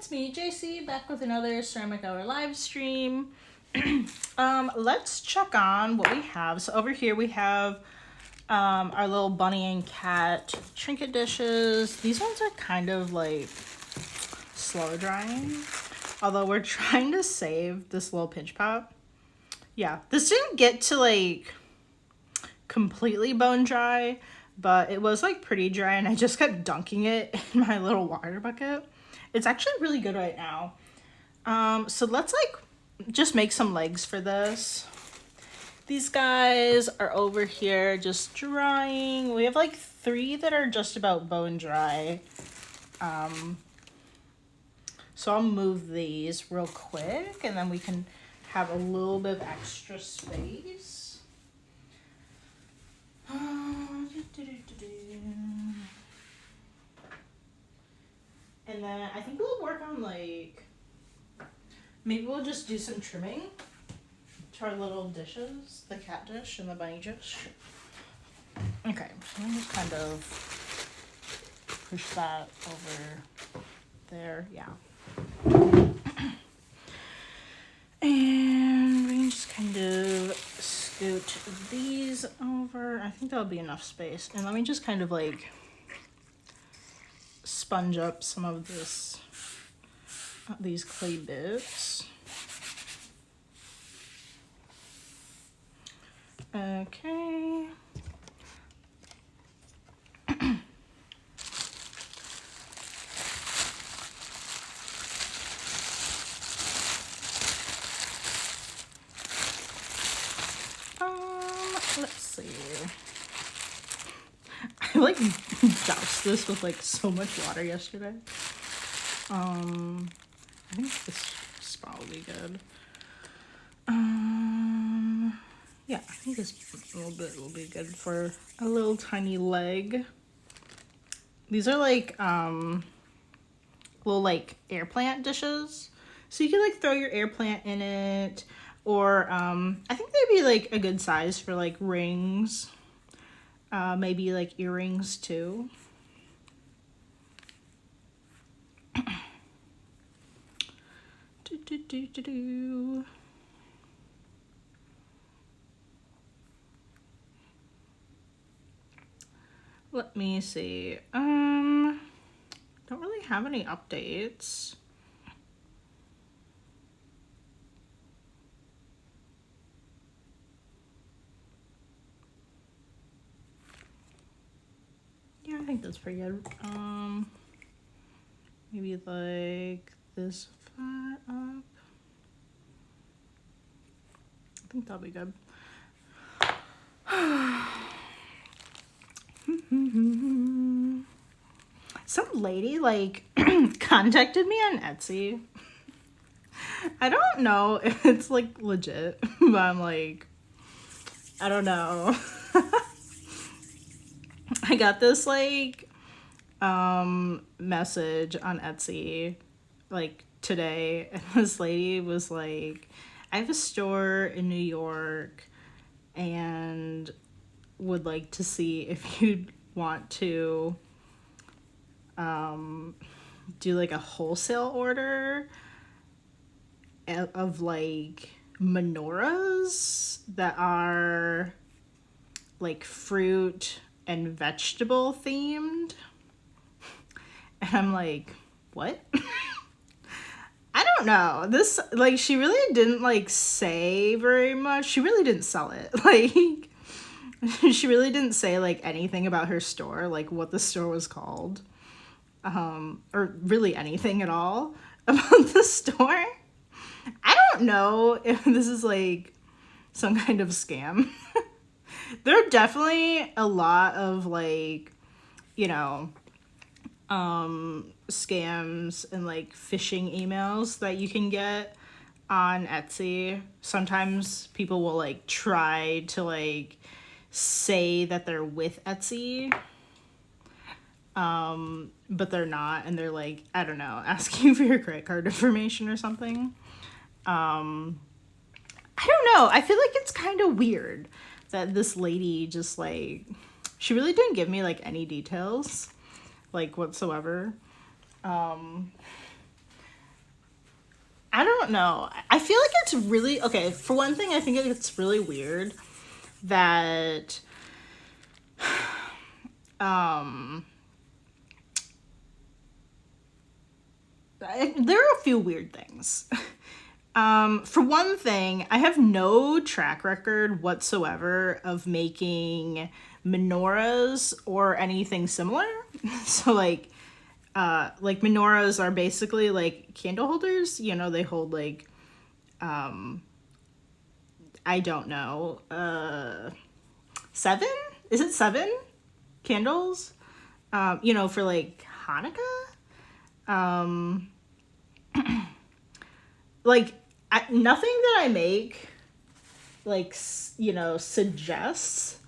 it's me, JC, back with another Ceramic Hour live stream. Let's check on what we have. So over here we have our little bunny and cat trinket dishes. These ones are kind of like slow drying, although we're trying to save this little pinch pot. Yeah, this didn't get to like completely bone dry, but it was like pretty dry, and I just kept dunking it in my little water bucket. It's actually really good right now. So let's like just make some legs for this. These guys are over here just drying. We have like 3 that are just about bone dry. So I'll move these real quick, and then we can have a little bit of extra space. And then I think we'll work on like, maybe we'll just do some trimming to our little dishes, the cat dish and the bunny dish. Okay, so I'm just kind of push that over there, yeah. And we can just kind of scoot these over. I think that'll be enough space. And let me just kind of like sponge up some of these clay bits. Okay. Let's see. I like doused this with like so much water yesterday. I think this spot will be good. Yeah, I think this little bit will be good for a little tiny leg. These are like little like air plant dishes, so you can like throw your air plant in it, or I think they'd be like a good size for like rings, maybe like earrings too. Let me see. Don't really have any updates. Yeah, I think that's pretty good. Maybe like this far up. I think that'll be good. Some lady like contacted me on Etsy. I don't know if it's like legit, but I'm like, I don't know. I got this like message on Etsy like today, and this lady was like, I have a store in New York and would like to see if you'd want to do like a wholesale order of like menorahs that are like fruit and vegetable themed. And I'm like, what? I don't know. This, like, she really didn't like say very much. She really didn't sell it. Like, she really didn't say like anything about her store, like what the store was called, or really anything at all about the store. I don't know if this is like some kind of scam. There are definitely a lot of like, you know, scams and like phishing emails that you can get on Etsy. Sometimes people will like try to like say that they're with Etsy, but they're not, and they're like, I don't know, asking for your credit card information or something. I don't know. I feel like it's kind of weird that this lady just like, she really didn't give me like any details like whatsoever. I don't know. I feel like it's really, okay, for one thing, I think it's really weird that there are a few weird things. For one thing, I have no track record whatsoever of making menorahs or anything similar. So like menorahs are basically like candle holders. You know, they hold like, I don't know, 7? Is it 7 candles? You know, for like Hanukkah. Like, nothing that I make, like, you know, suggests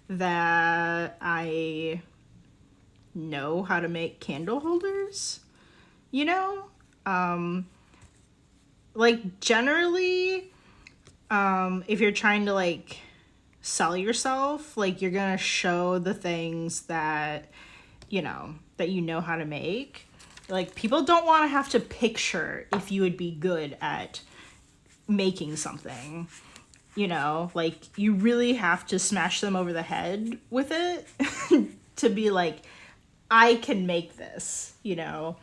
that I know how to make candle holders, you know? Like, generally, if you're trying to, like, sell yourself, like, you're gonna show the things that you know how to make. Like, people don't want to have to picture if you would be good at making something, you know? Like, you really have to smash them over the head with it to be like, I can make this, you know?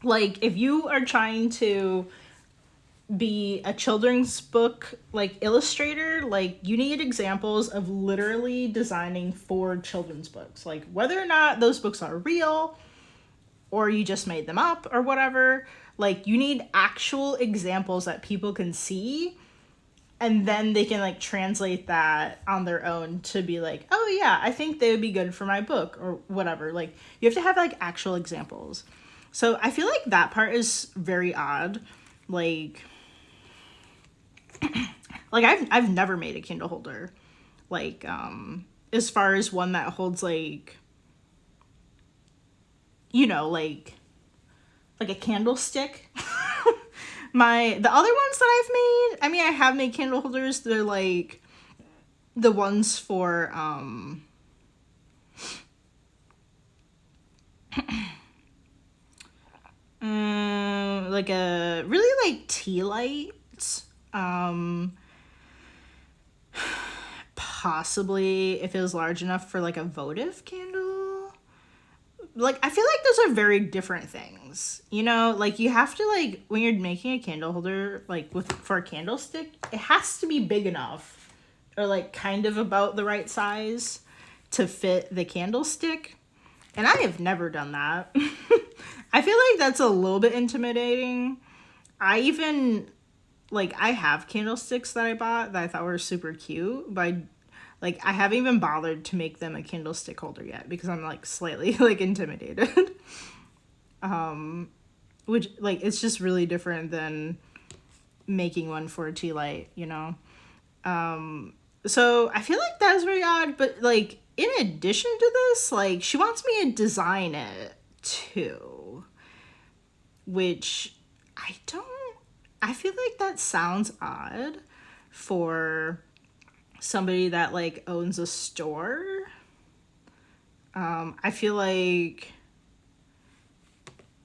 Like, if you are trying to be a children's book like illustrator, like you need examples of literally designing for children's books, like whether or not those books are real or you just made them up or whatever. Like, you need actual examples that people can see, and then they can like translate that on their own to be like, oh yeah, I think they would be good for my book or whatever. Like, you have to have like actual examples. So I feel like that part is very odd. Like I've never made a candle holder, like, as far as one that holds, like, you know, like a candlestick. The other ones that I've made, I mean, I have made candle holders. They're, like, the ones for, like a, really, like, tea light, possibly if it was large enough for like a votive candle. Like, I feel like those are very different things, you know? Like, you have to, like, when you're making a candle holder, like for a candlestick, it has to be big enough or like kind of about the right size to fit the candlestick, and I have never done that. I feel like that's a little bit intimidating. I have candlesticks that I bought that I thought were super cute, but I haven't even bothered to make them a candlestick holder yet because I'm like slightly like intimidated. Which, like, it's just really different than making one for a tea light, you know? So I feel like that's very odd, but like, in addition to this, like, she wants me to design it too, which I feel like that sounds odd for somebody that like owns a store. I feel like,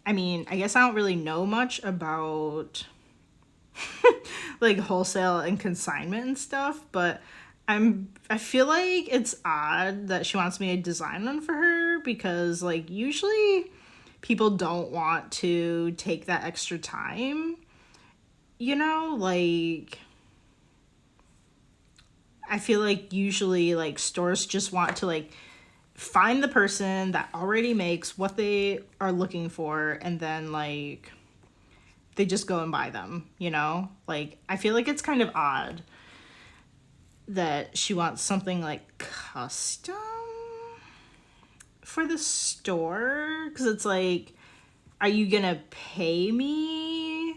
I mean, I guess I don't really know much about like wholesale and consignment and stuff, but I feel like it's odd that she wants me to design one for her, because like usually people don't want to take that extra time, you know? Like, I feel like usually like stores just want to like find the person that already makes what they are looking for, and then like they just go and buy them, you know? Like, I feel like it's kind of odd that she wants something like custom for the store, because it's like, are you gonna pay me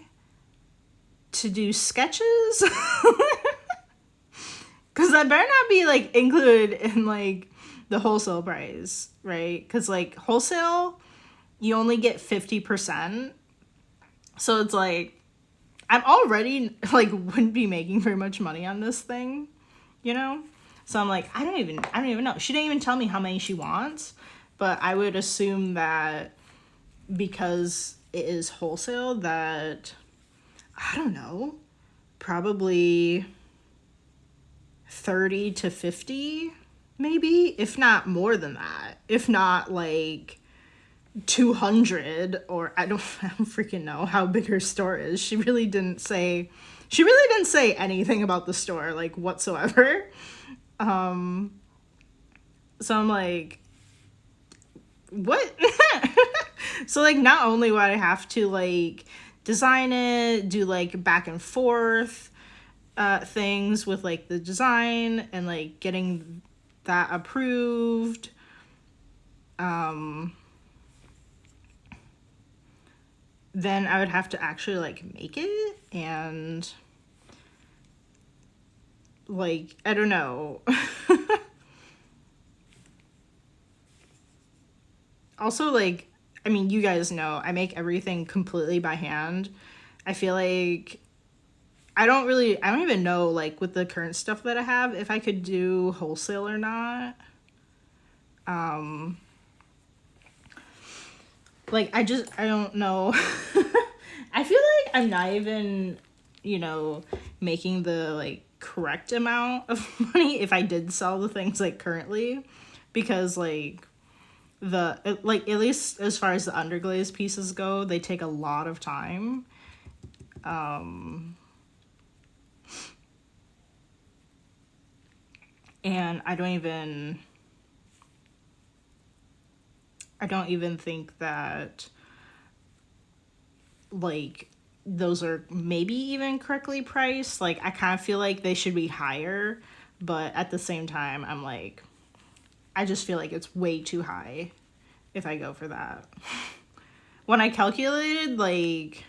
to do sketches? Because that better not be like included in like the wholesale price, right? Because like wholesale, you only get 50%. So it's like, I'm already like wouldn't be making very much money on this thing, you know? So I'm like, I don't even know. She didn't even tell me how many she wants, but I would assume that because it is wholesale, that, I don't know, probably 30 to 50, maybe, if not more than that, if not like 200, or I don't freaking know how big her store is. She really didn't say anything about the store, like, whatsoever. So I'm like, what? So, like, not only would I have to, like, design it, do, like, back and forth things with, like, the design and, like, getting that approved, then I would have to actually, like, make it, and, like, I don't know. Also, like, I mean, you guys know, I make everything completely by hand. I feel like I don't even know, like, with the current stuff that I have, if I could do wholesale or not. Like, I don't know. I feel like I'm not even, making the, like, correct amount of money if I did sell the things, like, currently. Because, like, at least as far as the underglaze pieces go, they take a lot of time. And I don't even think that, like, those are maybe even correctly priced. Like, I kind of feel like they should be higher, but at the same time, I'm like, I just feel like it's way too high if I go for that. When I calculated, like,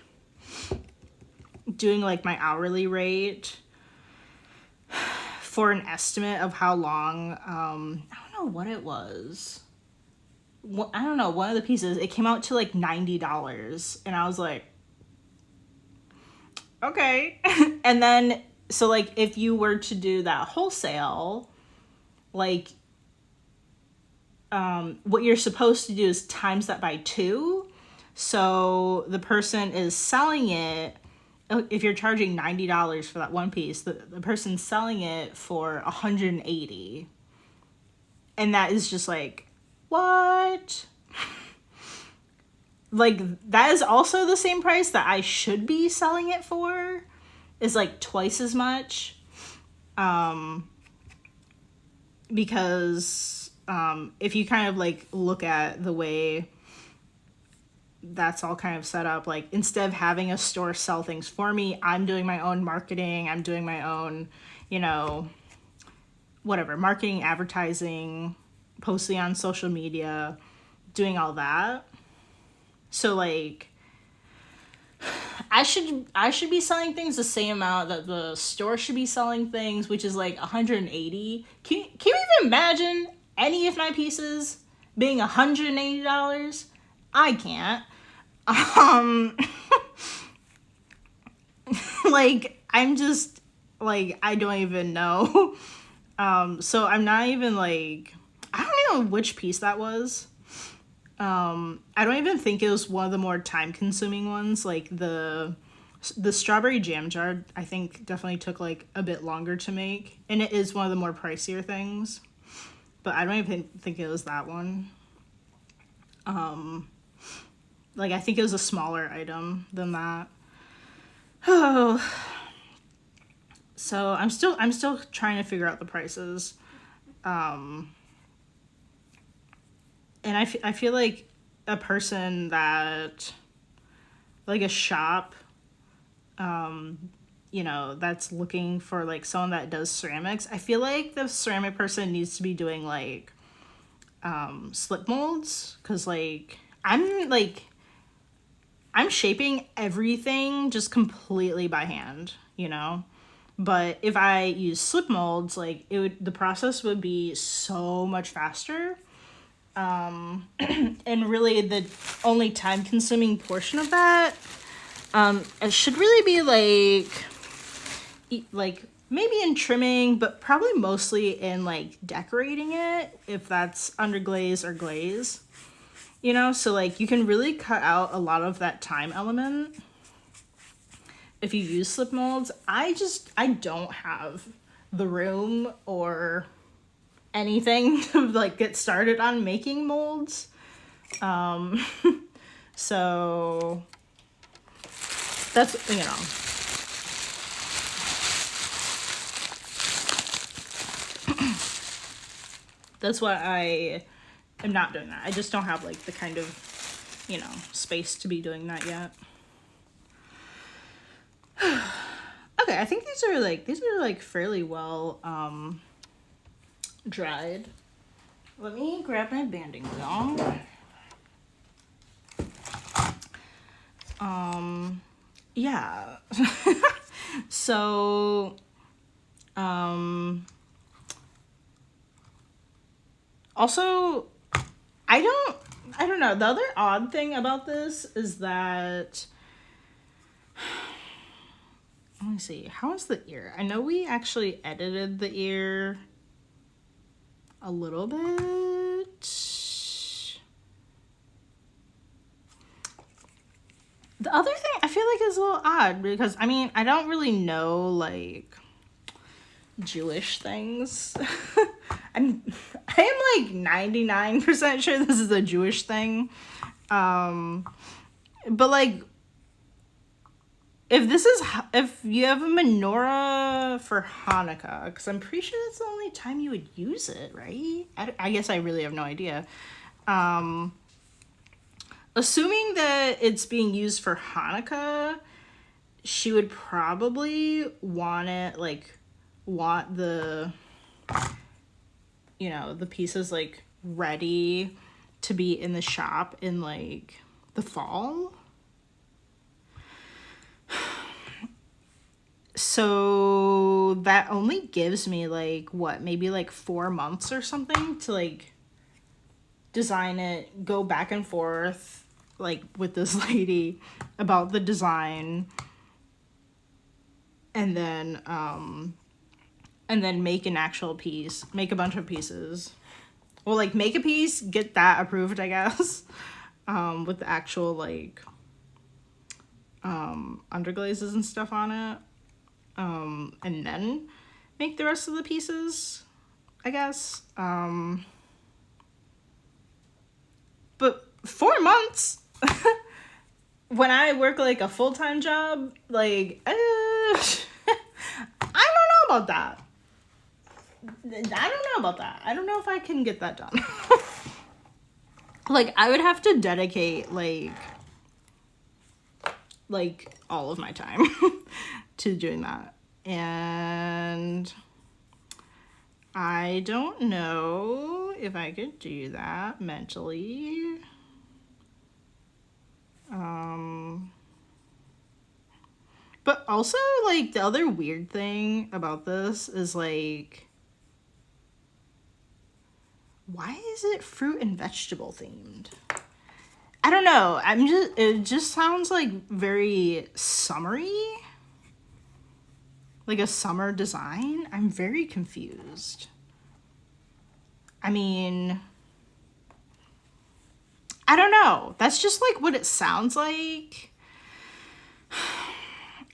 doing, like, my hourly rate for an estimate of how long, I don't know what it was. I don't know, one of the pieces, it came out to, like, $90. And I was like, okay. And then, so, like, if you were to do that wholesale, like, what you're supposed to do is times that by 2. So the person is selling it, if you're charging $90 for that one piece, the person's selling it for $180. And that is just like, what? Like, that is also the same price that I should be selling it for, is like twice as much. Because if you kind of, like, look at the way that's all kind of set up, like, instead of having a store sell things for me, I'm doing my own marketing, I'm doing my own, whatever, marketing, advertising, posting on social media, doing all that. So, like, I should be selling things the same amount that the store should be selling things, which is like $180. Can you even imagine any of my pieces being $180? I can't. Like, I'm just, like, I don't even know. So I'm not even, like, I don't know which piece that was. I don't even think it was one of the more time-consuming ones. Like, the strawberry jam jar, I think, definitely took, like, a bit longer to make. And it is one of the more pricier things. But I don't even think it was that one. Like, I think it was a smaller item than that. Oh. So I'm still trying to figure out the prices. And I feel like a person that, like, a shop, that's looking for, like, someone that does ceramics, I feel like the ceramic person needs to be doing, like, slip molds, because, like, I'm shaping everything just completely by hand, but if I use slip molds, like, the process would be so much faster. And really the only time consuming portion of that, it should really be like maybe in trimming, but probably mostly in, like, decorating it, if that's underglaze or glaze. you know, so like you can really cut out a lot of that time element if you use slip molds. I don't have the room or anything to like get started on making molds. So that's, you know. That's why I am not doing that. I just don't have like the kind of, you know, space to be doing that yet. Okay, I think these are like fairly well dried. Let me grab my banding wheel. Yeah. So also, I don't know. The other odd thing about this is that, let me see, how is the ear? I know we actually edited the ear a little bit. The other thing I feel like is a little odd because, I mean, I don't really know like Jewish things. I am like 99% sure this is a Jewish thing. But like, if you have a menorah for Hanukkah, because I'm pretty sure that's the only time you would use it, right? I guess I really have no idea. Assuming that it's being used for Hanukkah, she would probably want the, you know, the pieces like ready to be in the shop in like the fall. So that only gives me like what, maybe like 4 months or something to like design it, go back and forth like with this lady about the design, and then make an actual piece, make a bunch of pieces. Well, like make a piece, get that approved, I guess, with the actual like underglazes and stuff on it, and then make the rest of the pieces, I guess. But 4 months when I work like a full-time job, like I don't know about that. I don't know if I can get that done. Like I would have to dedicate like all of my time to doing that. And I don't know if I could do that mentally. But also, like, the other weird thing about this is, like, why is it fruit and vegetable themed? I don't know. It just sounds, like, very summery. Like a summer design. I'm very confused. I mean, I don't know. That's just like what it sounds like.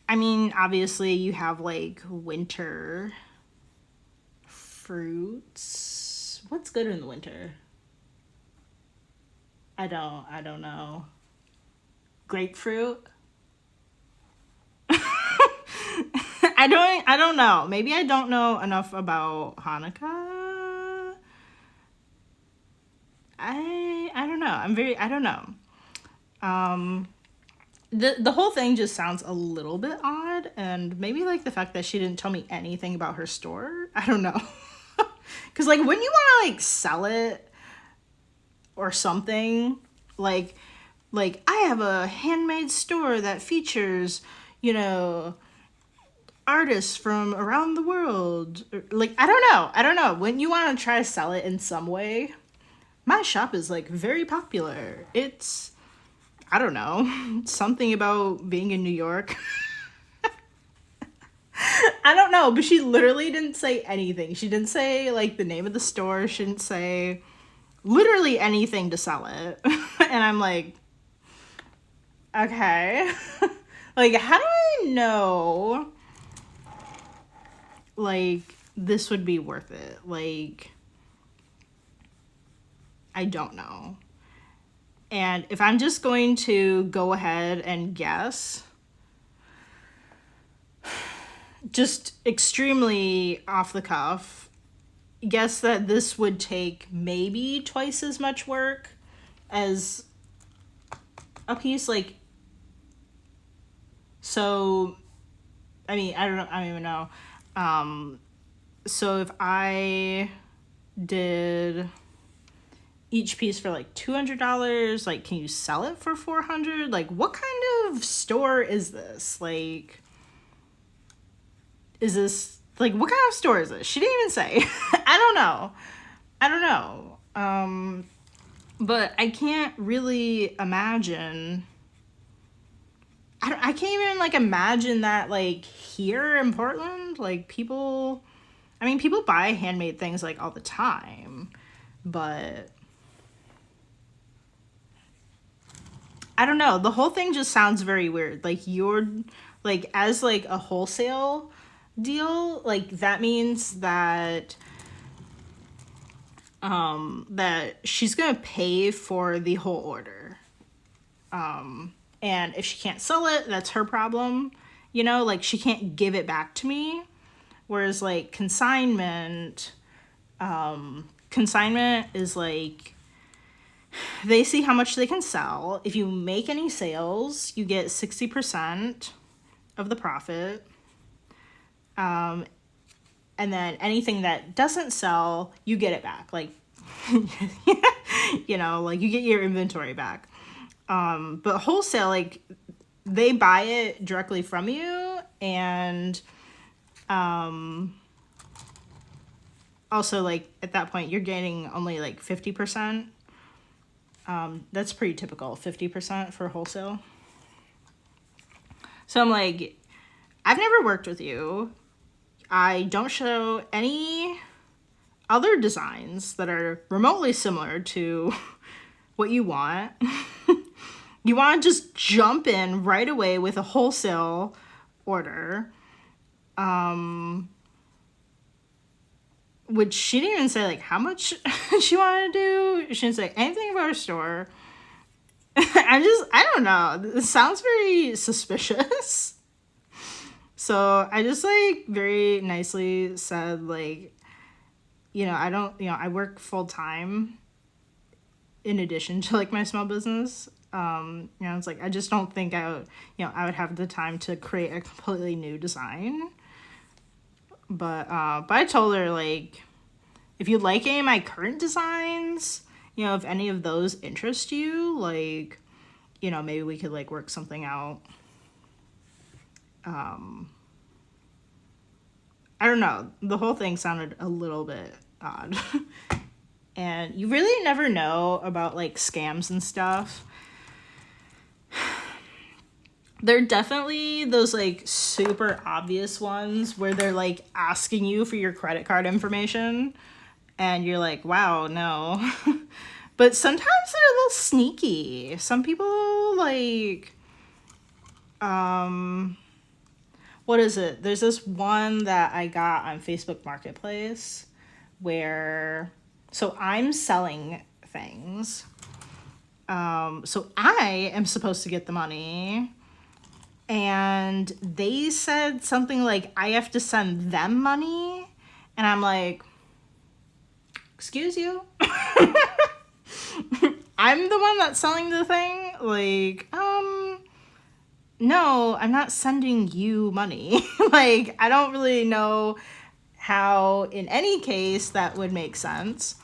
I mean, obviously you have like winter fruits. What's good in the winter? I don't know. Grapefruit? I don't know. Maybe I don't know enough about Hanukkah. I don't know. I don't know. The whole thing just sounds a little bit odd, and maybe like the fact that she didn't tell me anything about her store. I don't know. Cause like when you want to like sell it or something, like I have a handmade store that features, you know, artists from around the world. Like I don't know. When you want to try to sell it in some way, my shop is like very popular. It's, I don't know, something about being in New York. I don't know, but she literally didn't say anything. She didn't say like the name of the store. She didn't say literally anything to sell it. And I'm like, okay. Like, how do I know, like, this would be worth it? Like, I don't know. And if I'm just going to go ahead and guess, just extremely off the cuff, guess that this would take maybe twice as much work as a piece. Like, so, I mean, I don't even know. So if I did each piece for like $200, like, can you sell it for $400? Like, what kind of store is this? Like, is this, like, what kind of store is this? She didn't even say. I don't know. But I can't really imagine. I can't even, like, imagine that, like, here in Portland, like, people buy handmade things, like, all the time, but I don't know. The whole thing just sounds very weird. Like, you're, like, as, like, a wholesale deal, like, that means that that she's gonna pay for the whole order. And if she can't sell it, that's her problem. You know, like, she can't give it back to me. Whereas, like, consignment is like, they see how much they can sell. If you make any sales, you get 60% of the profit. And then anything that doesn't sell, you get it back. Like, you know, like, you get your inventory back. But wholesale, like, they buy it directly from you, and also, like, at that point, you're getting only, like, 50%. That's pretty typical, 50% for wholesale. So I'm like, I've never worked with you. I don't show any other designs that are remotely similar to what you want. You want to just jump in right away with a wholesale order. Which she didn't even say, like, how much she wanted to do. She didn't say anything about her store. I don't know. It sounds very suspicious. So I just, like, very nicely said, like, you know, I work full time in addition to, like, my small business. You know, it's like, I just don't think I would have the time to create a completely new design. But I told her, like, if you like any of my current designs, you know, if any of those interest you, like, you know, maybe we could, like, work something out. I don't know. The whole thing sounded a little bit odd. And you really never know about, like, scams and stuff. There are definitely those, like, super obvious ones where they're, like, asking you for your credit card information. And you're like, wow, no. But sometimes they're a little sneaky. Some people, like, what is it? There's this one that I got on Facebook Marketplace where, so I'm selling things. So I am supposed to get the money. And they said something like, I have to send them money. And I'm like, excuse you? I'm the one that's selling the thing? Like, no, I'm not sending you money. Like, I don't really know how, in any case, that would make sense.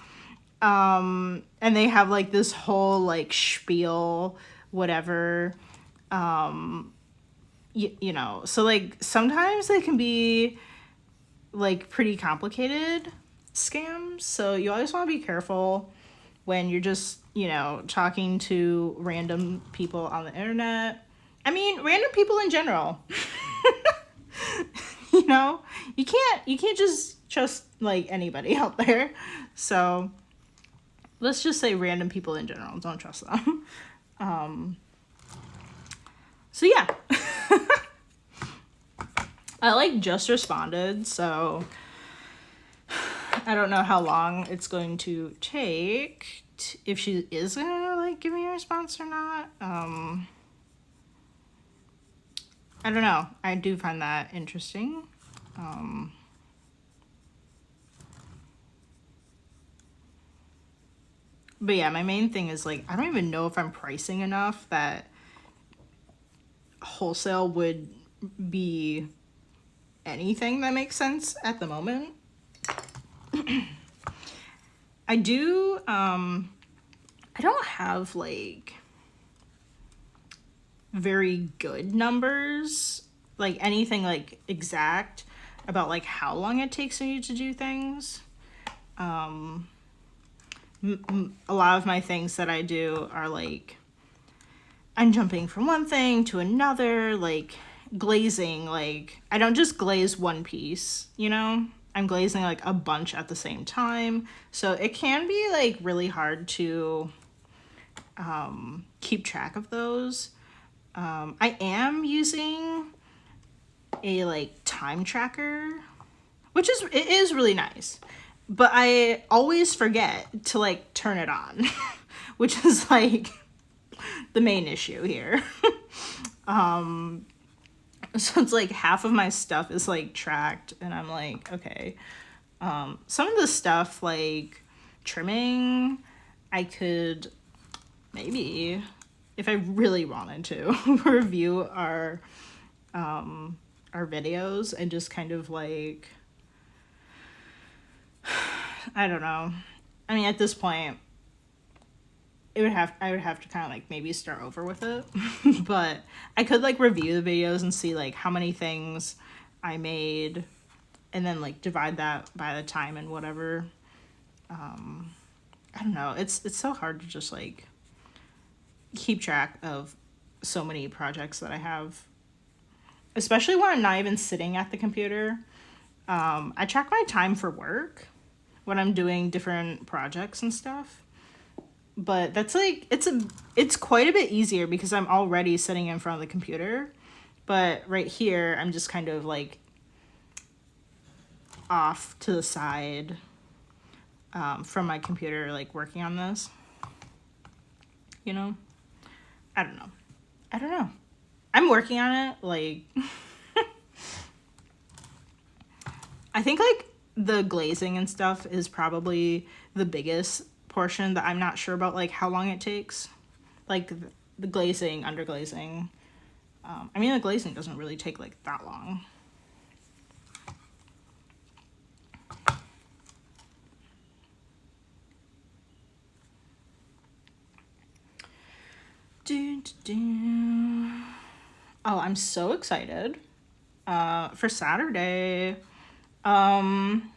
And they have, like, this whole, like, spiel, whatever. You know, so, like, sometimes they can be, like, pretty complicated scams. So you always want to be careful when you're just, you know, talking to random people on the internet. I mean, random people in general. You know, you can't just trust, like, anybody out there. So let's just say random people in general. Don't trust them. So yeah. I like just responded, so I don't know how long it's going to take if she is gonna like give me a response or not. I don't know. I do find that interesting. But yeah, my main thing is like, I don't even know if I'm pricing enough that wholesale would be anything that makes sense at the moment. I do, I don't have like very good numbers, like anything like exact about like how long it takes me to do things. A lot of my things that I do are like, I'm jumping from one thing to another, like glazing, like I don't just glaze one piece, you know? I'm glazing like a bunch at the same time. So it can be like really hard to keep track of those. I am using a like time tracker, which is really nice. But I always forget to like turn it on, which is like the main issue here. So it's like half of my stuff is like tracked and I'm like, okay. Some of the stuff like trimming, I could maybe, if I really wanted to, review our videos and just kind of like, I don't know. I mean, at this point, I would have to kind of like maybe start over with it. But I could like review the videos and see like how many things I made and then like divide that by the time and whatever. I don't know. It's so hard to just like keep track of so many projects that I have, especially when I'm not even sitting at the computer. I track my time for work when I'm doing different projects and stuff. But that's like, it's quite a bit easier because I'm already sitting in front of the computer. But right here, I'm just kind of like off to the side from my computer, like working on this. You know? I don't know. I'm working on it, like... I think, like, the glazing and stuff is probably the biggest portion that I'm not sure about, like, how long it takes. Like, the glazing, underglazing. I mean, the glazing doesn't really take, like, that long. Oh, I'm so excited for Saturday. I'm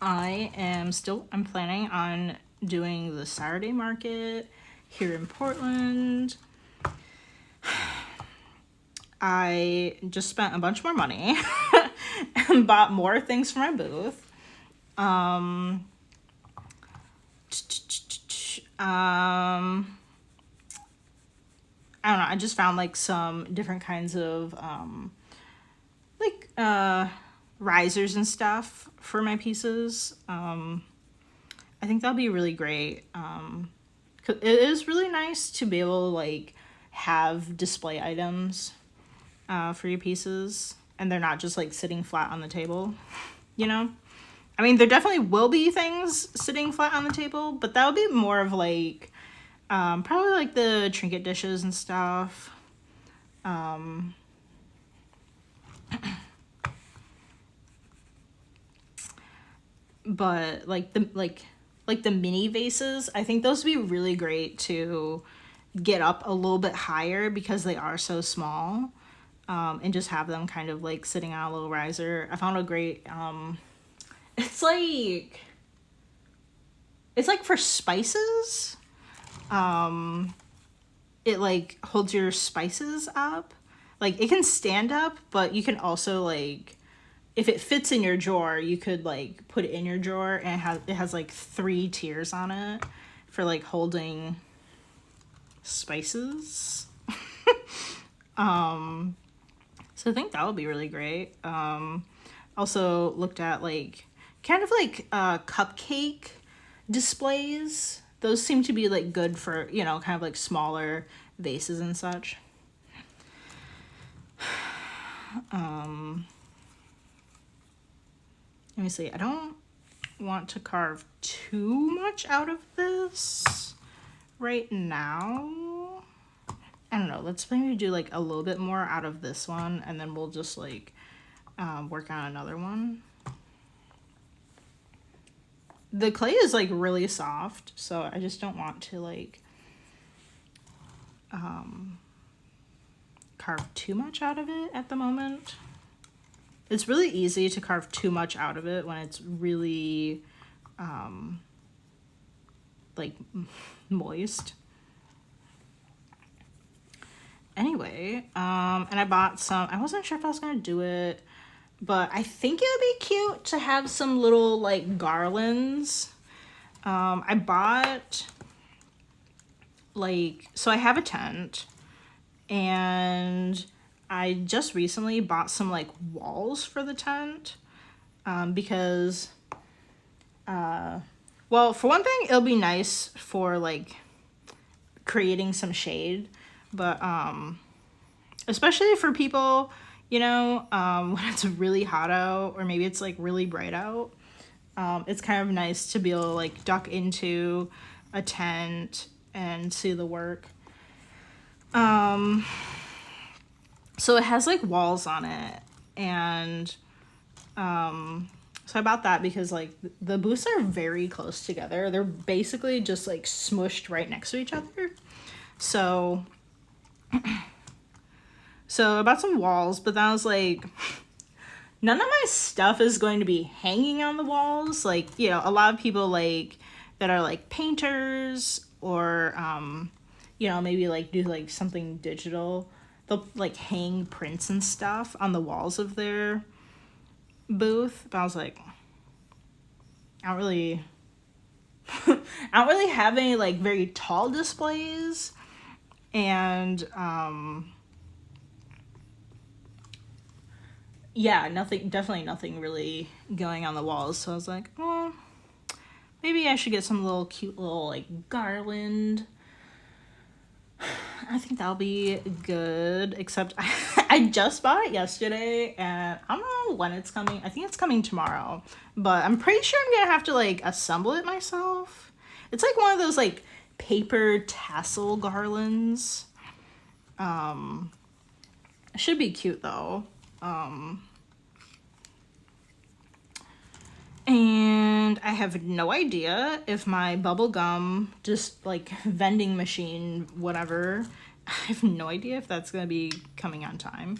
planning on doing the Saturday market here in Portland. I just spent a bunch more money and bought more things for my booth. I don't know, I just found like some different kinds of risers and stuff for my pieces. I think that'll be really great. 'Cause it is really nice to be able to like have display items for your pieces and they're not just like sitting flat on the table, you know? I mean, there definitely will be things sitting flat on the table, but that'll be more of like probably like the trinket dishes and stuff. But like the mini vases, I think those would be really great to get up a little bit higher because they are so small, and just have them kind of like sitting on a little riser. I found a great it's like for spices. It like holds your spices up. Like it can stand up, but you can also like if it fits in your drawer, you could like put it in your drawer, and it has like 3 tiers on it for like holding spices. So I think that would be really great. Also looked at like kind of like cupcake displays. Those seem to be like good for, you know, kind of like smaller vases and such. Let me see. I don't want to carve too much out of this right now. I don't know. Let's maybe do like a little bit more out of this one, and then we'll just like work on another one. The clay is like really soft, so I just don't want to like carve too much out of it at the moment. It's really easy to carve too much out of it when it's really like moist. Anyway, and I bought some, I wasn't sure if I was gonna do it, but I think it would be cute to have some little like garlands. I bought like, so I have a tent, and I just recently bought some like walls for the tent, because, well, for one thing, it'll be nice for like creating some shade, but especially for people, you know, when it's really hot out, or maybe it's like really bright out, it's kind of nice to be able to like duck into a tent and see the work. So it has like walls on it, and so I bought that because like the booths are very close together. They're basically just like smushed right next to each other. So I bought some walls, but then I was like, none of my stuff is going to be hanging on the walls. Like, you know, a lot of people like that are like painters, or you know, maybe like do like something digital. They'll like hang prints and stuff on the walls of their booth. But I was like, I don't really have any like very tall displays, and yeah, definitely nothing really going on the walls. So I was like, well, maybe I should get some little cute little like garland. I think that'll be good, except I just bought it yesterday, and I don't know when it's coming. I think it's coming tomorrow, but I'm pretty sure I'm gonna have to like assemble it myself. It's like one of those like paper tassel garlands. It should be cute though. And I have no idea if my bubblegum, just like vending machine, whatever, I have no idea if that's going to be coming on time.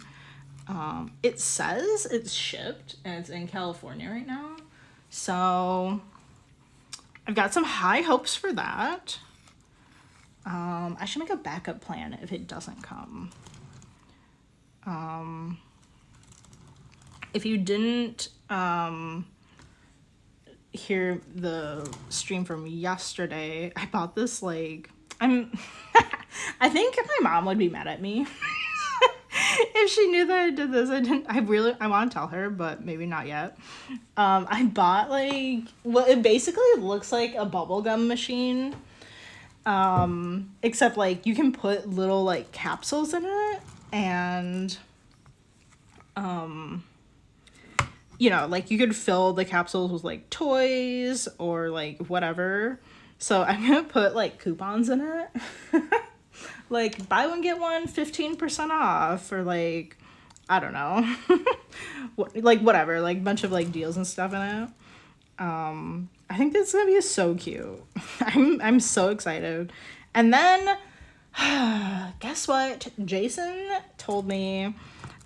It says it's shipped, and it's in California right now. So I've got some high hopes for that. I should make a backup plan if it doesn't come. If you didn't hear the stream from yesterday, I bought this like, I think my mom would be mad at me if she knew that I did this. I want to tell her, but maybe not yet. I bought like, well, it basically looks like a bubblegum machine, except like you can put little like capsules in it, and you know, like you could fill the capsules with like toys or like whatever. So I'm gonna put like coupons in it. Like buy one get one 15% off, or like, I don't know. Like whatever, like bunch of like deals and stuff in it. I think that's gonna be so cute. I'm so excited. And then guess what? Jason told me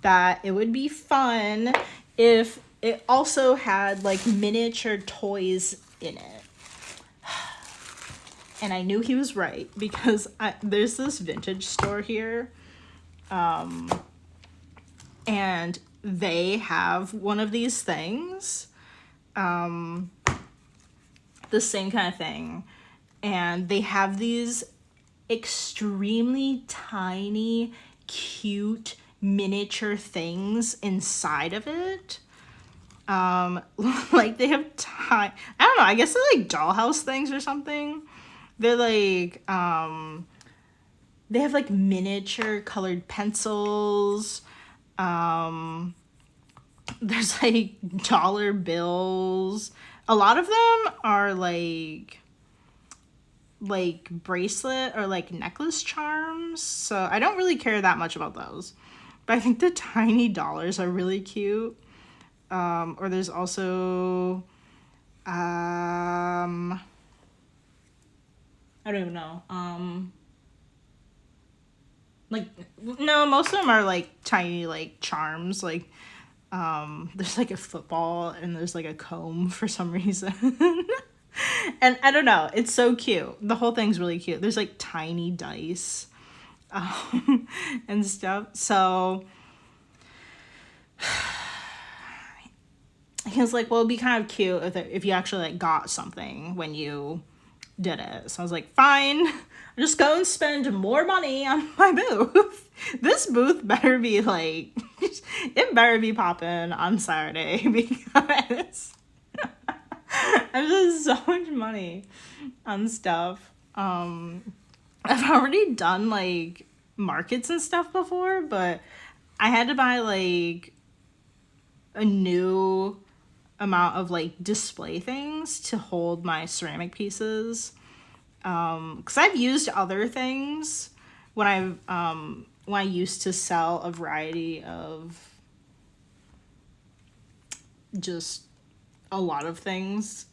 that it would be fun if it also had like miniature toys in it. And I knew he was right, because there's this vintage store here, and they have one of these things, the same kind of thing, and they have these extremely tiny, cute miniature things inside of it. Like they have I don't know, I guess they're like dollhouse things or something. They're like, they have like miniature colored pencils. There's like dollar bills. A lot of them are like bracelet or like necklace charms. So I don't really care that much about those. But I think the tiny dollars are really cute. Or there's also, I don't even know. Like, no, most of them are like tiny, like charms. Like, there's like a football and there's like a comb for some reason. And I don't know, it's so cute. The whole thing's really cute. There's like tiny dice, and stuff. So he was like, well, it'd be kind of cute if you actually like got something when you did it. So I was like, fine, I'll just go and spend more money on my booth. This booth better be like, it better be popping on Saturday, because I've spent so much money on stuff. I've already done like markets and stuff before, but I had to buy like a new amount of like display things to hold my ceramic pieces, because I've used other things when I used to sell a variety of just a lot of things.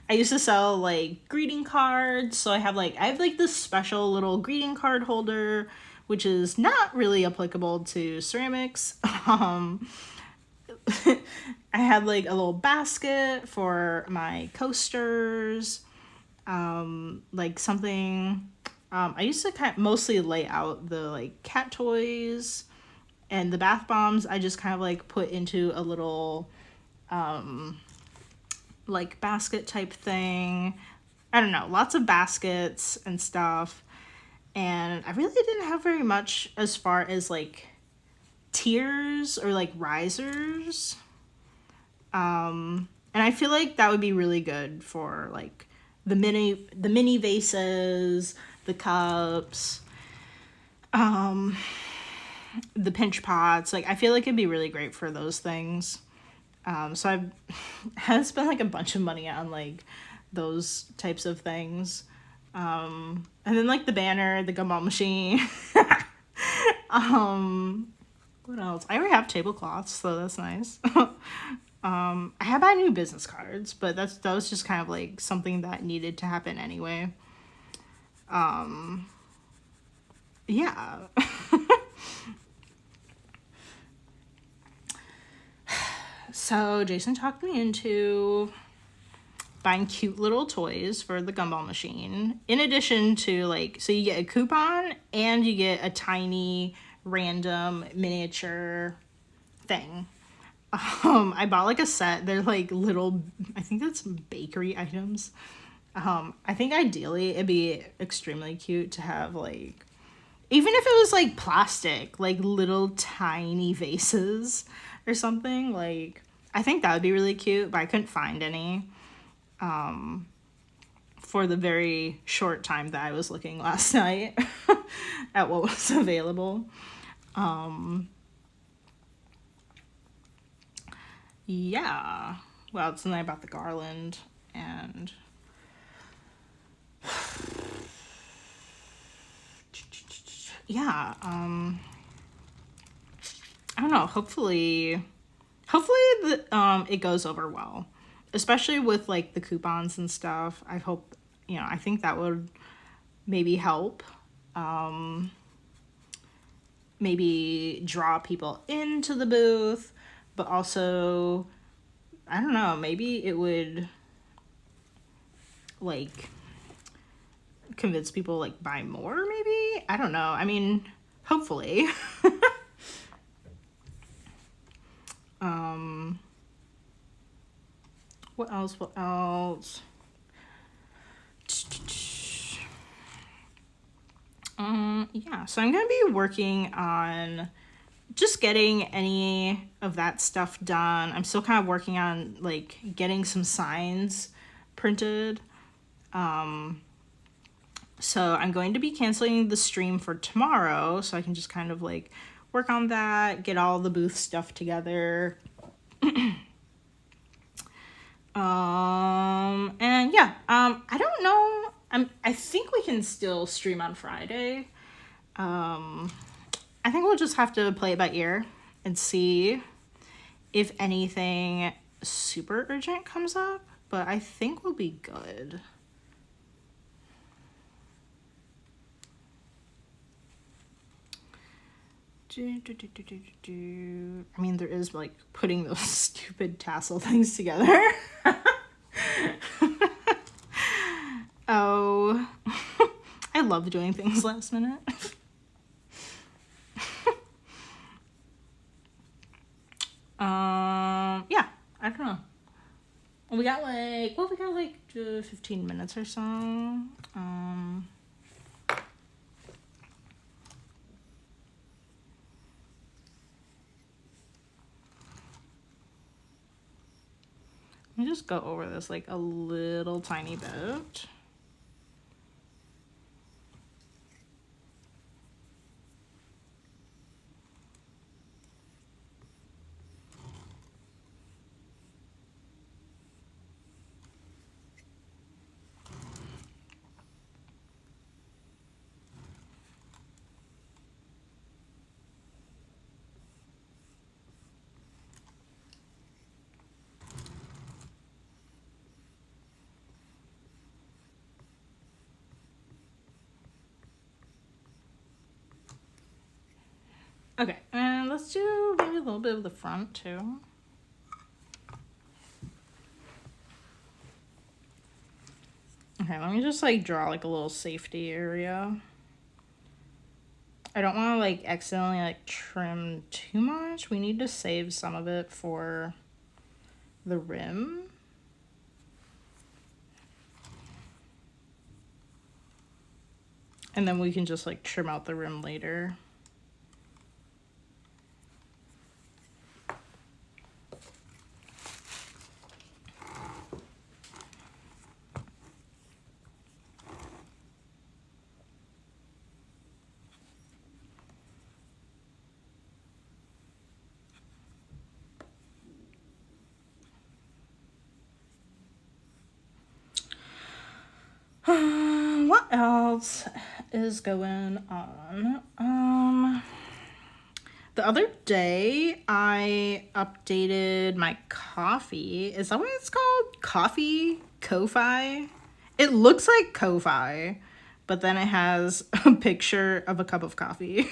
I used to sell like greeting cards, so I have like this special little greeting card holder, which is not really applicable to ceramics. I had like a little basket for my coasters, like something. I used to mostly lay out the like cat toys, and the bath bombs I just kind of like put into a little like basket type thing. I don't know, lots of baskets and stuff. And I really didn't have very much as far as like tiers or like risers. And I feel like that would be really good for like the mini vases, the cups, the pinch pots. Like I feel like it'd be really great for those things. So I've had to spend like a bunch of money on like those types of things. And then like the banner, the gumball machine. What else? I already have tablecloths, so that's nice. I had to buy new business cards, but that was just kind of like something that needed to happen anyway. Yeah. So Jason talked me into buying cute little toys for the gumball machine, in addition to like, so you get a coupon and you get a tiny random miniature thing. I bought like a set. They're like little, I think that's bakery items. I think ideally it'd be extremely cute to have like, even if it was like plastic, like little tiny vases or something. Like I think that would be really cute, but I couldn't find any for the very short time that I was looking last night at what was available. Yeah. Well, so then I bought the garland, and yeah, I don't know, hopefully it goes over well, especially with like the coupons and stuff. I hope, I think that would maybe help, maybe draw people into the booth, but also, I don't know, maybe it would like convince people like buy more, maybe. I don't know. I mean, hopefully. What else? What else? Yeah, so I'm gonna be working on just getting any of that stuff done. I'm still kind of working on like getting some signs printed. So I'm going to be canceling the stream for tomorrow so I can just kind of like work on that, get all the booth stuff together. And yeah, I don't know. I think we can still stream on Friday. I think we'll just have to play it by ear and see if anything super urgent comes up, but I think we'll be good. I mean, there is like putting those stupid tassel things together. Oh, I love doing things last minute. Yeah, I don't know. We got like, well, we got like 15 minutes or so. Let me just go over this like a little tiny bit. Okay, and let's do maybe a little bit of the front too. Okay, let me just like draw like a little safety area. I don't want to like accidentally like trim too much. We need to save some of it for the rim. And then we can just like trim out the rim later. What else is going on? The other day I updated my coffee. Is that what it's called? Coffee? Ko-Fi? It looks like Ko-Fi, but then it has a picture of a cup of coffee.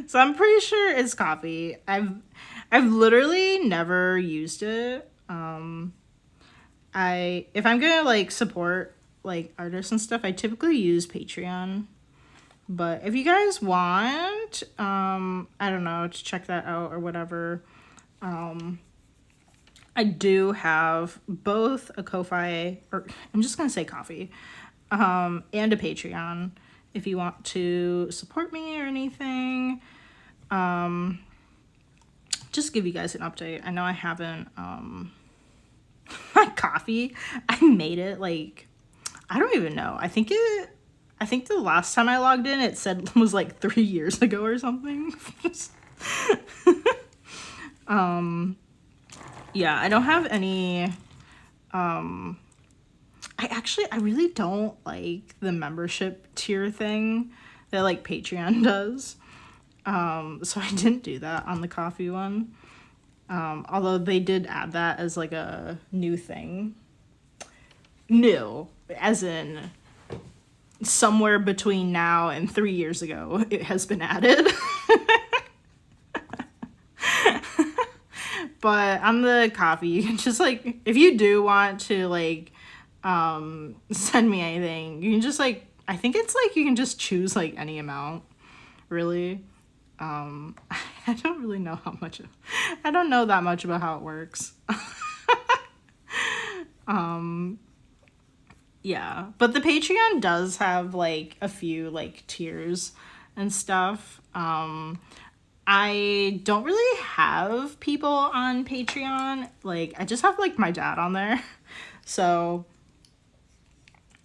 So I'm pretty sure it's coffee. I've literally never used it. If I'm gonna like support like artists and stuff, I typically use Patreon. But if you guys want, I don't know, to check that out or whatever, I do have both a Ko-Fi, or I'm just gonna say coffee, and a Patreon if you want to support me or anything. Just give you guys an update. I know I haven't, my coffee, I made it like, I don't even know. I think the last time I logged in, it said was like 3 years ago or something. Yeah, I don't have any, I really don't like the membership tier thing that like Patreon does. So I didn't do that on the coffee one. Although they did add that as like a new thing. New, as in somewhere between now and 3 years ago, it has been added. But on the coffee, you can just like, if you do want to like, send me anything, you can just like, I think it's like, you can just choose like any amount, really. I don't really know I don't know that much about how it works. Yeah, but the Patreon does have like a few like tiers and stuff. I don't really have people on Patreon. Like, I just have like my dad on there. So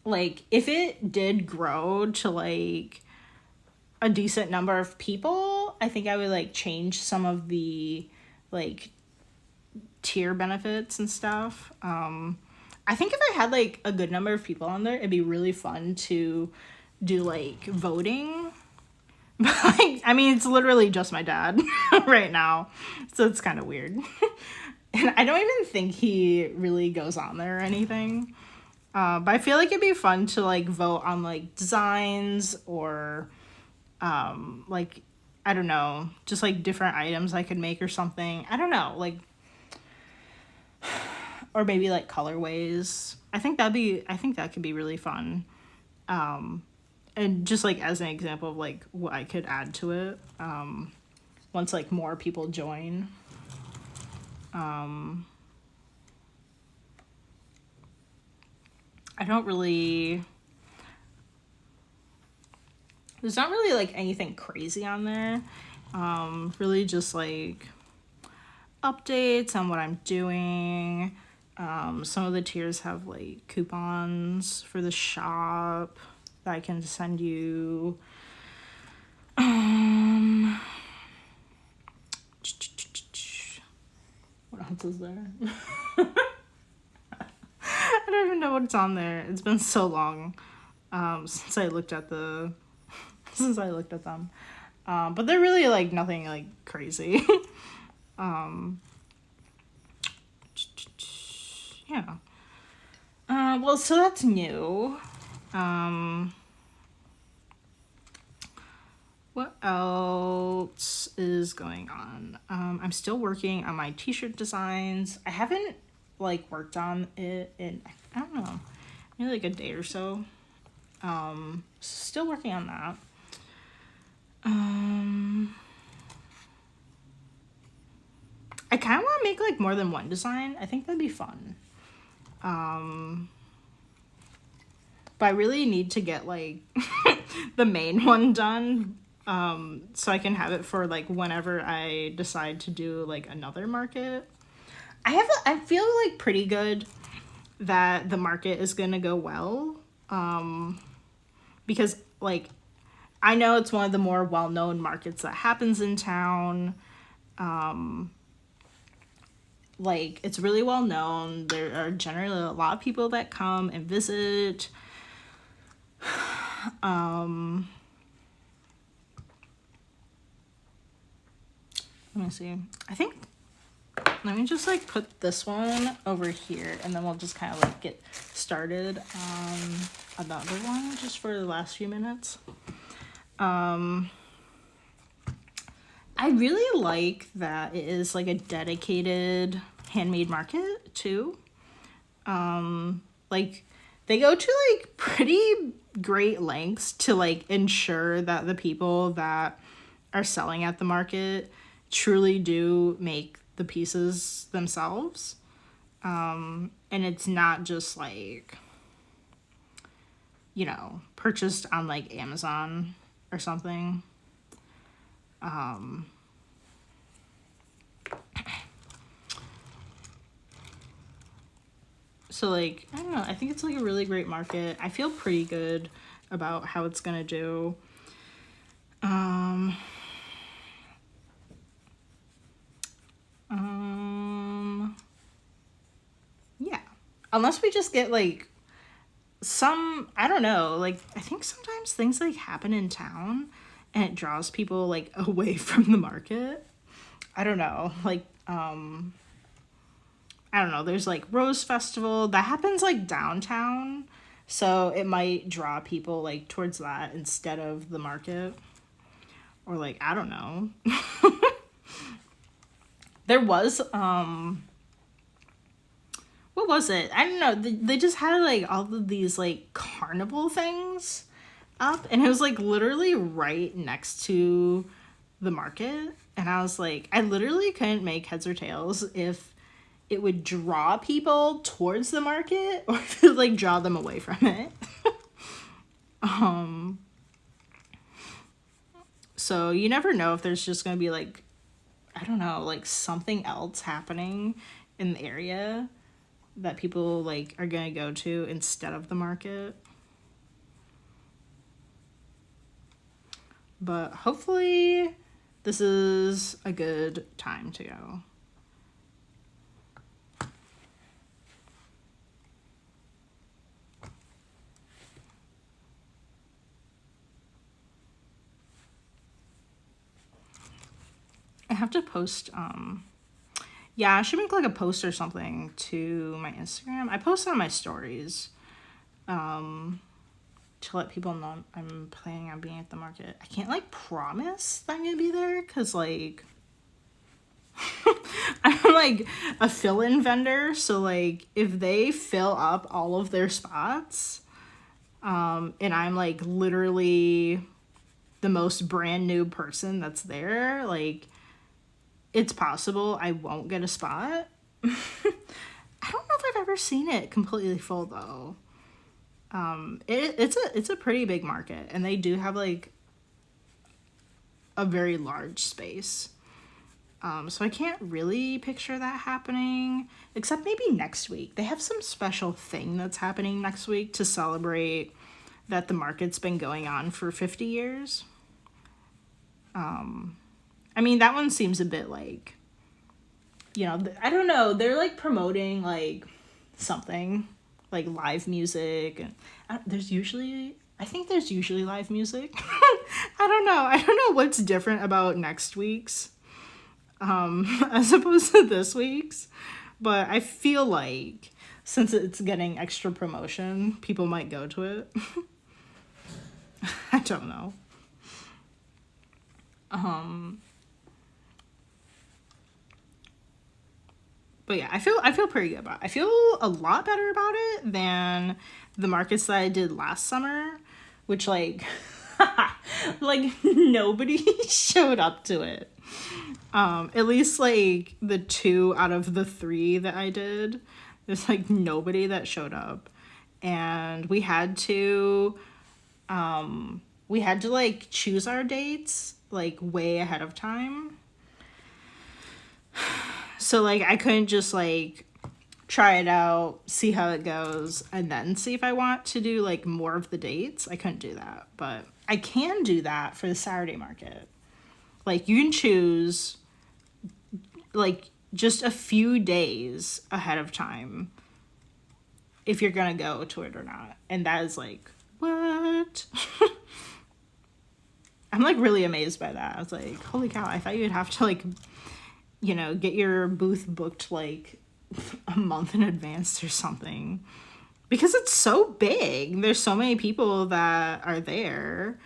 like if it did grow to like a decent number of people, I think I would like change some of the like tier benefits and stuff. I think if I had like a good number of people on there, it'd be really fun to do like voting. But like, I mean, it's literally just my dad right now, so it's kind of weird. And I don't even think he really goes on there or anything. But I feel like it'd be fun to like vote on like designs or like, I don't know, just like different items I could make or something. I don't know, like, or maybe like colorways. I think that could be really fun. And just like as an example of like what I could add to it, once like more people join. I don't really, there's not really like anything crazy on there. Really just like updates on what I'm doing. Some of the tiers have like coupons for the shop that I can send you. What else is there? I don't even know what's on there. It's been so long since I looked at them. But they're really like nothing like crazy. Yeah. Well, so that's new. What else is going on? I'm still working on my t-shirt designs. I haven't like worked on it in, I don't know, maybe like a day or so. Still working on that. I kind of want to make like more than one design. I think that'd be fun. But I really need to get like the main one done, so I can have it for like whenever I decide to do like another market. I feel like pretty good that the market is gonna go well, because like I know it's one of the more well-known markets that happens in town. Like it's really well known. There are generally a lot of people that come and visit. Let me see. I think, let me just like put this one over here and then we'll just kind of like get started on another one just for the last few minutes. I really like that it is like a dedicated handmade market too. Like they go to like pretty great lengths to like ensure that the people that are selling at the market truly do make the pieces themselves. And it's not just like, you know, purchased on like Amazon or something. So like, I don't know, I think it's like a really great market. I feel pretty good about how it's gonna do. Yeah, unless we just get like some, I don't know, like I think sometimes things like happen in town and it draws people like away from the market. I don't know, like I don't know, there's like Rose Festival that happens like downtown, so it might draw people like towards that instead of the market. Or like, I don't know. There was what was it? I don't know. They just had like all of these like carnival things up and it was like literally right next to the market, and I was like, I literally couldn't make heads or tails if it would draw people towards the market or if it would like draw them away from it. So you never know if there's just gonna be like, I don't know, like something else happening in the area that people like are gonna go to instead of the market. But hopefully this is a good time to go. I have to post, yeah, I should make like a post or something to my Instagram. I post on my stories, to let people know I'm planning on being at the market. I can't like promise that I'm gonna be there because like, I'm like a fill-in vendor. So like if they fill up all of their spots, and I'm like literally the most brand new person that's there, like, it's possible I won't get a spot. I don't know if I've ever seen it completely full though. It's a pretty big market, and they do have like a very large space. So I can't really picture that happening, except maybe next week. They have some special thing that's happening next week to celebrate that the market's been going on for 50 years. I mean, that one seems a bit like, you know, I don't know. They're like promoting like something like live music, and I think there's usually live music. I don't know what's different about next week's, as opposed to this week's, but I feel like since it's getting extra promotion, people might go to it. I don't know. But yeah, I feel pretty good about it. I feel a lot better about it than the markets that I did last summer, which like, like nobody showed up to it. At least like the 2 out of the 3 that I did, there's like nobody that showed up, and we had to like choose our dates like way ahead of time. So like I couldn't just like try it out, see how it goes, and then see if I want to do like more of the dates. I couldn't do that, but I can do that for the Saturday market. Like you can choose like just a few days ahead of time if you're gonna go to it or not. And that is like, what? I'm like really amazed by that. I was like, holy cow, I thought you'd have to like, you know, get your booth booked like a month in advance or something, because it's so big. There's so many people that are there,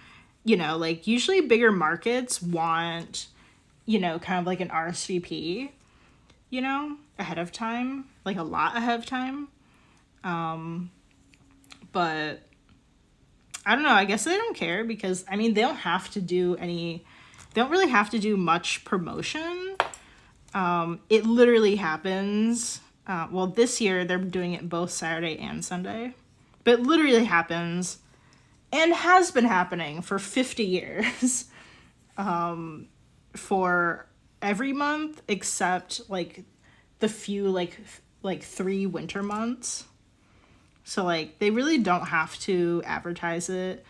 you know, like usually bigger markets want, you know, kind of like an RSVP, you know, ahead of time, like a lot ahead of time. But I don't know, I guess they don't care, because I mean, they don't really have to do much promotion. It literally happens. Well, this year they're doing it both Saturday and Sunday, but it literally happens and has been happening for 50 years, for every month except like the few like 3 winter months. So like they really don't have to advertise it,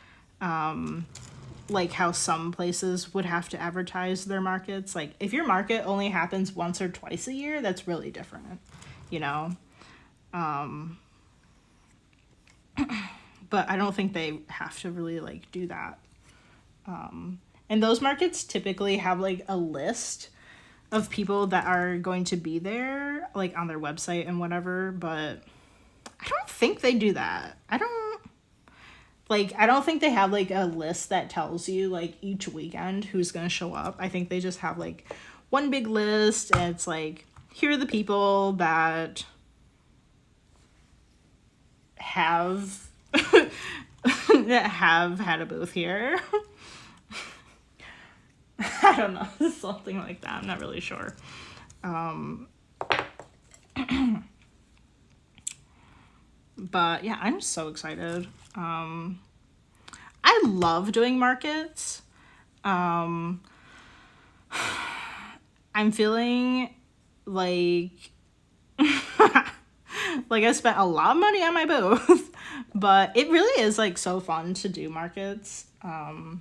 like how some places would have to advertise their markets. Like if your market only happens once or twice a year, that's really different, you know. But I don't think they have to really like do that. And those markets typically have like a list of people that are going to be there, like on their website and whatever, but I don't think they do that. I don't think they have like a list that tells you like each weekend who's going to show up. I think they just have like one big list, and it's like, here are the people that have that have had a booth here. I don't know, something like that. I'm not really sure. But yeah, I'm so excited. I love doing markets. I'm feeling like like I spent a lot of money on my booth, but it really is like so fun to do markets. I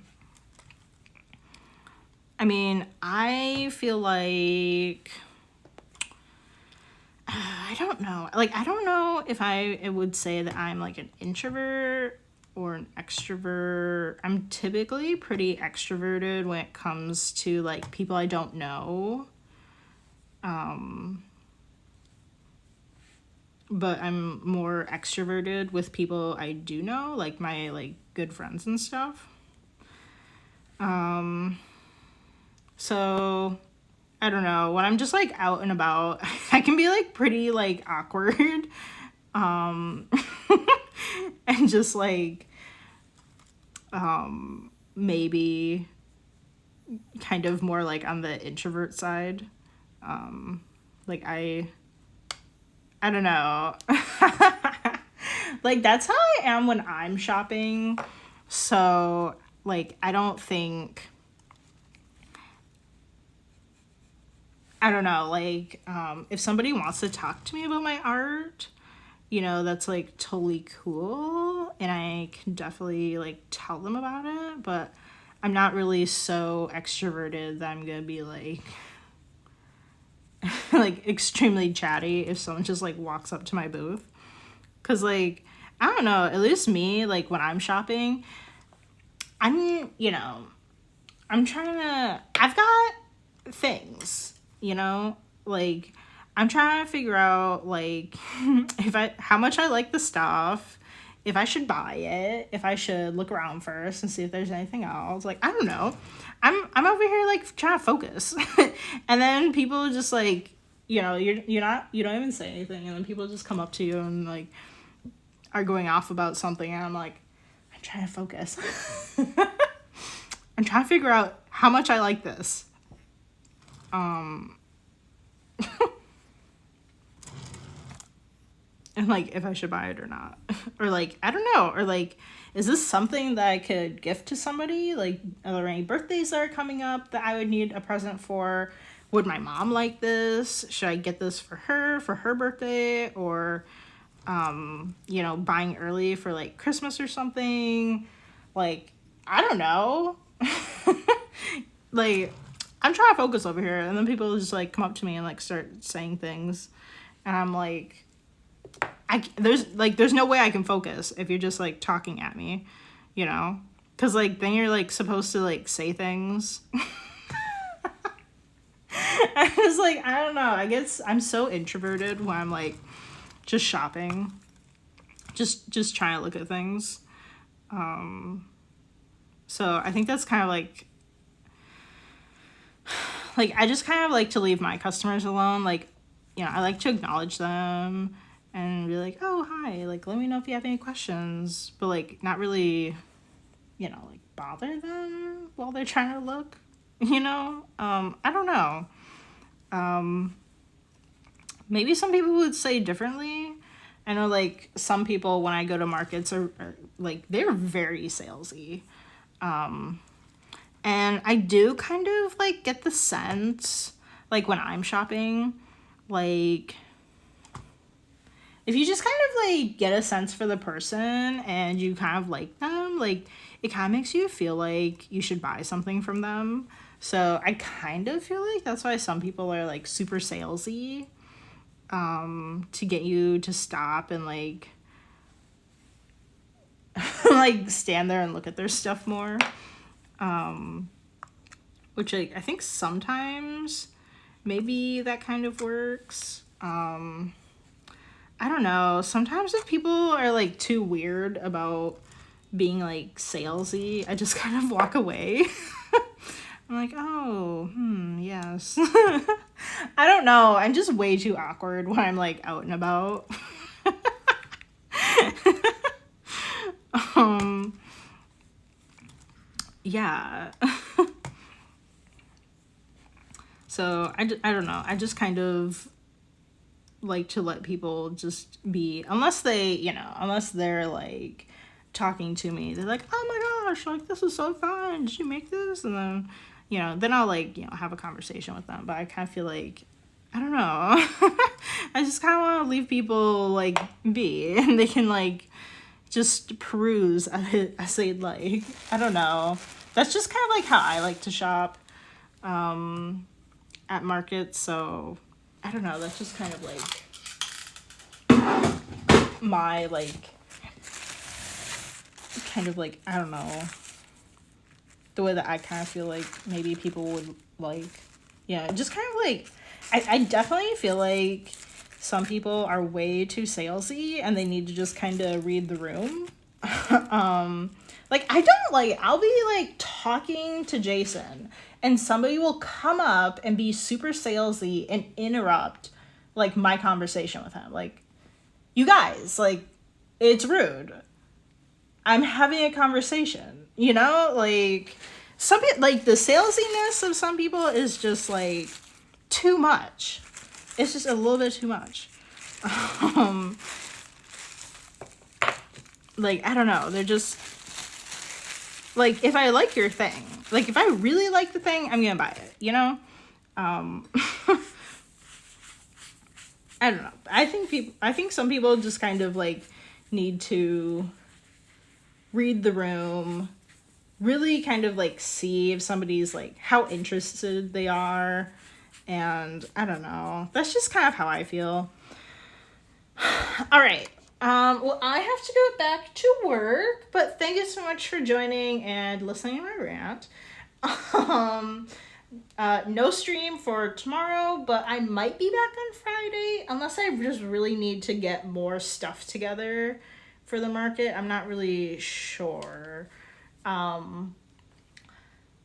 mean, I feel like I don't know. Like, I don't know if I would say that I'm like an introvert or an extrovert. I'm typically pretty extroverted when it comes to like people I don't know. But I'm more extroverted with people I do know, like my like good friends and stuff. So I don't know, when I'm just like out and about, I can be like pretty like awkward. And just like maybe kind of more like on the introvert side. Like I don't know. Like that's how I am when I'm shopping. So like I don't think, I don't know, like if somebody wants to talk to me about my art, you know, that's like totally cool, and I can definitely like tell them about it, but I'm not really so extroverted that I'm gonna be like like extremely chatty if someone just like walks up to my booth. Cause like I don't know, at least me, like when I'm shopping, I'm, you know, I've got things, you know, like I'm trying to figure out like how much I like the stuff, if I should buy it, if I should look around first and see if there's anything else. Like I don't know. I'm over here like trying to focus. And then people just like, you know, you don't even say anything, and then people just come up to you and like are going off about something, and I'm like, I'm trying to focus. I'm trying to figure out how much I like this. And like if I should buy it or not. Or like I don't know, or like is this something that I could gift to somebody? Like are there any birthdays that are coming up that I would need a present for? Would my mom like this? Should I get this for her birthday? Or you know, buying early for like Christmas or something? Like I don't know. Like I'm trying to focus over here, and then people just like come up to me and like start saying things, and I'm like, there's no way I can focus if you're just like talking at me, you know, because like then you're like supposed to like say things. I was like, I don't know, I guess I'm so introverted when I'm like just shopping, just trying to look at things. So I think that's kind of like I just kind of like to leave my customers alone. Like, you know, I like to acknowledge them and be like, oh, hi, like, let me know if you have any questions, but like not really, you know, like bother them while they're trying to look, you know? I don't know. Maybe some people would say differently. I know like some people when I go to markets are like, they're very salesy. And I do kind of like get the sense, like when I'm shopping, like if you just kind of like get a sense for the person and you kind of like them, like it kind of makes you feel like you should buy something from them. So I kind of feel like that's why some people are like super salesy, to get you to stop and like like stand there and look at their stuff more. Which like, I think sometimes maybe that kind of works. I don't know. Sometimes if people are like too weird about being like salesy, I just kind of walk away. I'm like, oh, yes. I don't know. I'm just way too awkward when I'm like out and about. Yeah. So I don't know. I just kind of, like to let people just be, unless they, you know, unless they're like talking to me, they're like, oh my gosh, like this is so fun, did you make this? And then, you know, then I'll like, you know, have a conversation with them. But I kind of feel like, I don't know, I just kind of want to leave people like be, and they can like just peruse as they'd like. I don't know, that's just kind of like how I like to shop at markets. So I don't know, that's just kind of like my like kind of like, I don't know, the way that I kind of feel like maybe people would like, yeah, just kind of like, I definitely feel like some people are way too salesy and they need to just kind of read the room. Like I don't like, I'll be like talking to Jason and somebody will come up and be super salesy and interrupt like my conversation with him. Like, you guys, like, it's rude. I'm having a conversation, you know? Like, some people, like, the salesiness of some people is just, like, too much. It's just a little bit too much. Like, I don't know. They're just, like, if I like your thing, like, if I really like the thing, I'm gonna buy it, you know? I don't know. I think some people just kind of, like, need to read the room, really kind of like see if somebody's like how interested they are, and I don't know, that's just kind of how I feel. All right, well, I have to go back to work, but thank you so much for joining and listening to my rant. No stream for tomorrow, but I might be back on Friday unless I just really need to get more stuff together for the market. I'm not really sure. But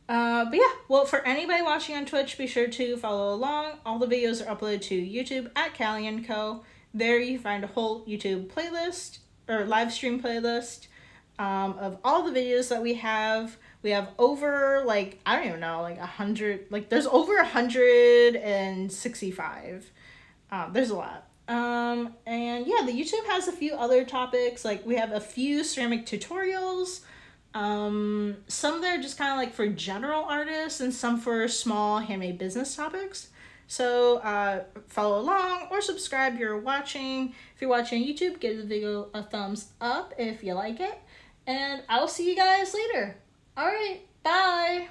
yeah, well, for anybody watching on Twitch, be sure to follow along. All the videos are uploaded to YouTube at calieandco. There you find a whole YouTube playlist or live stream playlist of all the videos that we have. We have over, like, I don't even know, like 100, like there's over 165. There's a lot. And yeah, the YouTube has a few other topics. Like, we have a few ceramic tutorials. Some that are just kind of like for general artists and some for small handmade business topics. So follow along or subscribe if you're watching. If you're watching on YouTube, give the video a thumbs up if you like it. And I'll see you guys later. All right, bye.